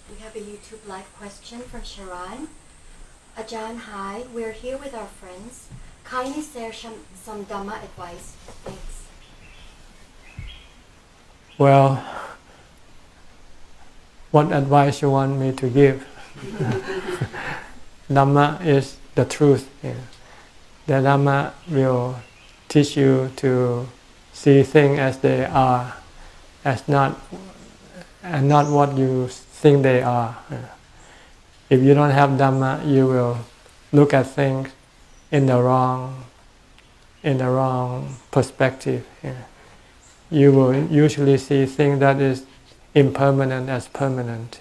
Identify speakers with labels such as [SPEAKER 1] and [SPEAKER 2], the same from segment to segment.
[SPEAKER 1] We have a YouTube live question from Sharon. Ajahn, hi. We're here with our friends. Kindly share some Dhamma advice. Thanks.
[SPEAKER 2] Well, what advice you want me to give? Dhamma is the truth. The Dhamma will teach you to see things as they are, as not what you think they are. If you don't have Dhamma, you will look at things in the wrong perspective. You will usually see things that is impermanent as permanent.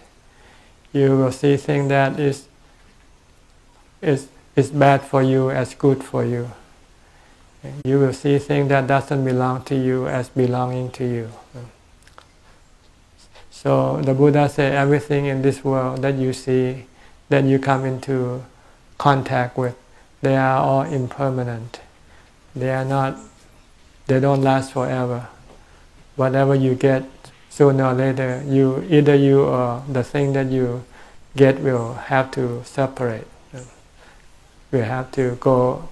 [SPEAKER 2] You will see things that is bad for you as good for you. You will see things that doesn't belong to you as belonging to you. So the Buddha said everything in this world that you see, that you come into contact with, they are all impermanent. They don't last forever. Whatever you get, sooner or later, either you or the thing that you get will have to separate. We have to go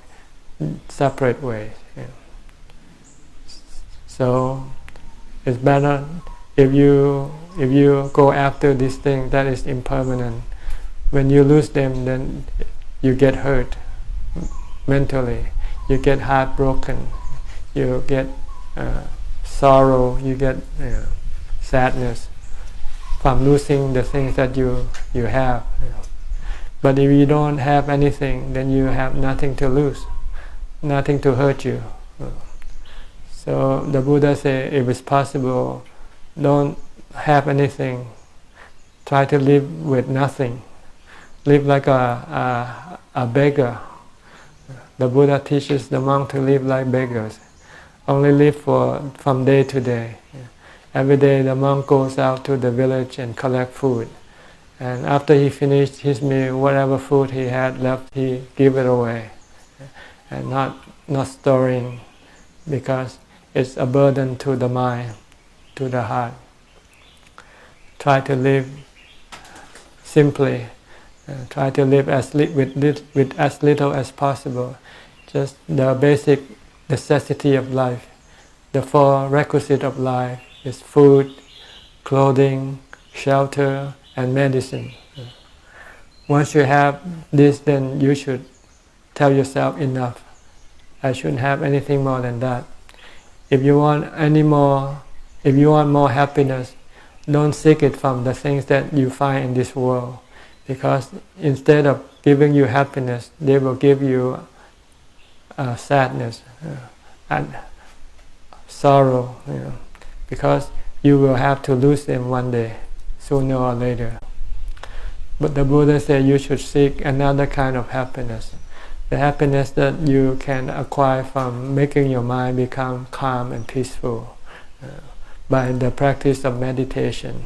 [SPEAKER 2] separate ways. So it's better if you go after this thing that is impermanent. When you lose them, then you get hurt mentally. You get heartbroken. You get sorrow. You get sadness from losing the things that you have. But if you don't have anything, then you have nothing to lose, nothing to hurt you. So the Buddha said, if it's possible, don't have anything. Try to live with nothing. Live like a beggar. The Buddha teaches the monk to live like beggars. Only live from day to day. Every day the monk goes out to the village and collect food. And after he finished his meal, whatever food he had left, he give it away. And not storing, because it's a burden to the mind, to the heart. Try to live simply. Try to live with as little as possible. Just the basic necessity of life. The four requisites of life is food, clothing, shelter, and medicine. Once you have this, then you should tell yourself, enough. I shouldn't have anything more than that. If you want more happiness, don't seek it from the things that you find in this world, because instead of giving you happiness, they will give you sadness and sorrow, because you will have to lose them one day, sooner or later. But the Buddha said you should seek another kind of happiness, the happiness that you can acquire from making your mind become calm and peaceful by the practice of meditation.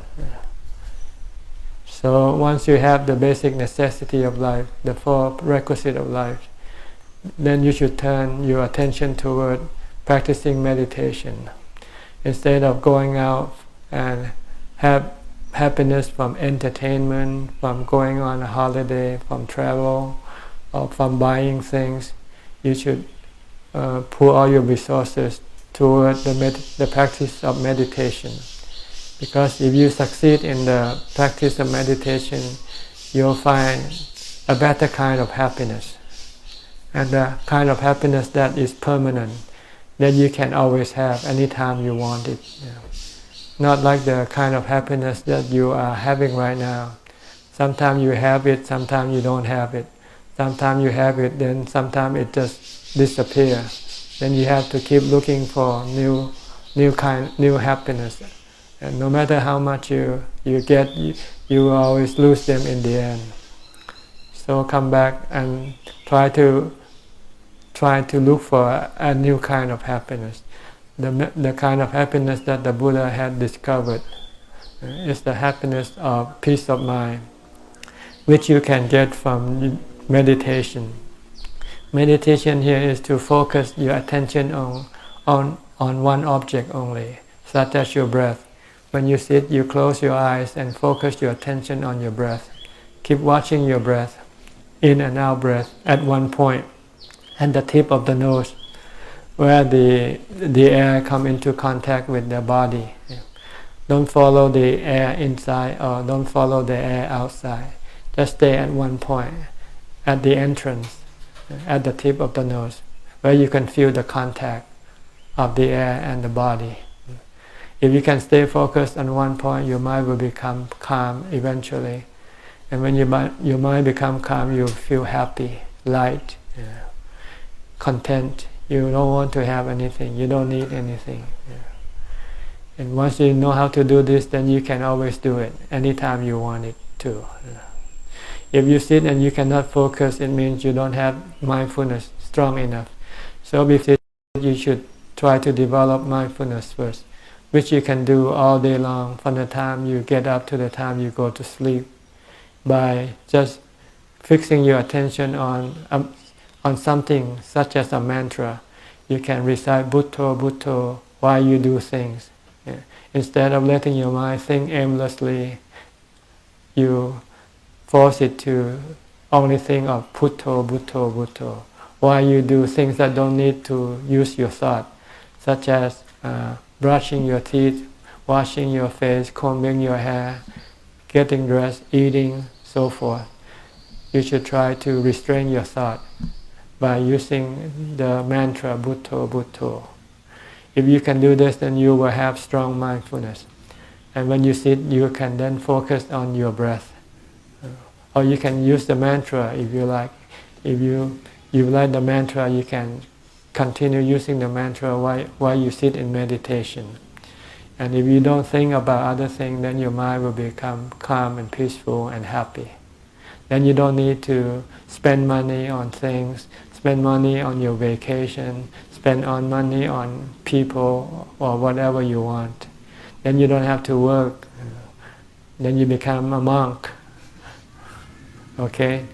[SPEAKER 2] So once you have the basic necessity of life, the four requisites of life, then you should turn your attention toward practicing meditation. Instead of going out and have happiness from entertainment, from going on a holiday, from travel, or from buying things, you should pour all your resources toward the practice of meditation. Because if you succeed in the practice of meditation, you'll find a better kind of happiness, and the kind of happiness that is permanent, that you can always have anytime you want it. Not like the kind of happiness that you are having right now. Sometimes you have it, sometimes you don't have it. Sometimes you have it, then sometimes it just disappears. Then you have to keep looking for new happiness. And no matter how much you get, you will always lose them in the end. So come back and try to look for a new kind of happiness. The kind of happiness that the Buddha had discovered is the happiness of peace of mind, which you can get from meditation. Meditation here is to focus your attention on one object only, such as your breath. When you sit, you close your eyes and focus your attention on your breath. Keep watching your breath, in and out breath, at one point, at the tip of the nose, where the air come into contact with the body. Don't follow the air inside or don't follow the air outside. Just stay at one point, at the entrance, at the tip of the nose, where you can feel the contact of the air and the body. If you can stay focused on one point, your mind will become calm eventually. And when your mind become calm, you feel happy, light, content. You don't want to have anything. You don't need anything. And once you know how to do this, then you can always do it anytime you want it to. If you sit and you cannot focus, it means you don't have mindfulness strong enough. So before you should try to develop mindfulness first, which you can do all day long from the time you get up to the time you go to sleep, by just fixing your attention on something such as a mantra. You can recite Bhutto, Bhutto while you do things. Instead of letting your mind think aimlessly, you force it to only think of Bhutto, Bhutto, Bhutto while you do things that don't need to use your thought, such as brushing your teeth, washing your face, combing your hair, getting dressed, eating, so forth. You should try to restrain your thought by using the mantra Bhutto, Bhutto. If you can do this, then you will have strong mindfulness. And when you sit, you can then focus on your breath. Or you can use the mantra if you like. If you like the mantra, you can continue using the mantra while you sit in meditation. And if you don't think about other things, then your mind will become calm and peaceful and happy. Then you don't need to spend money on things, spend money on your vacation, spend money on people or whatever you want. Then you don't have to work. Then you become a monk. Okay?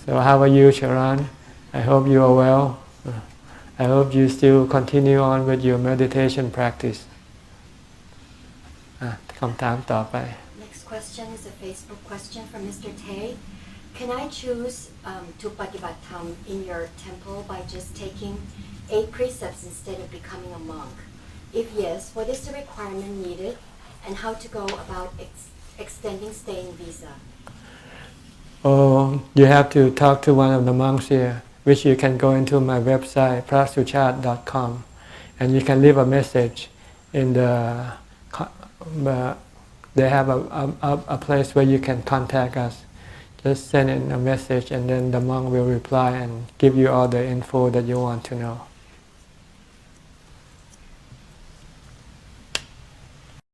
[SPEAKER 2] So how are you, Charan? I hope you are well. I hope you still continue on with your meditation practice. คำถามต่อไป
[SPEAKER 1] Next question is a Facebook question from Mr. Tay. Can I choose to Patibat Tham in your temple by just taking 8 precepts instead of becoming a monk? If yes, what is the requirement needed and how to go about extending staying visa?
[SPEAKER 2] Oh, you have to talk to one of the monks here, which you can go into my website, prasuchart.com, and you can leave a message in they have a place where you can contact us. Just send in a message and then the monk will reply and give you all the info that you want to know.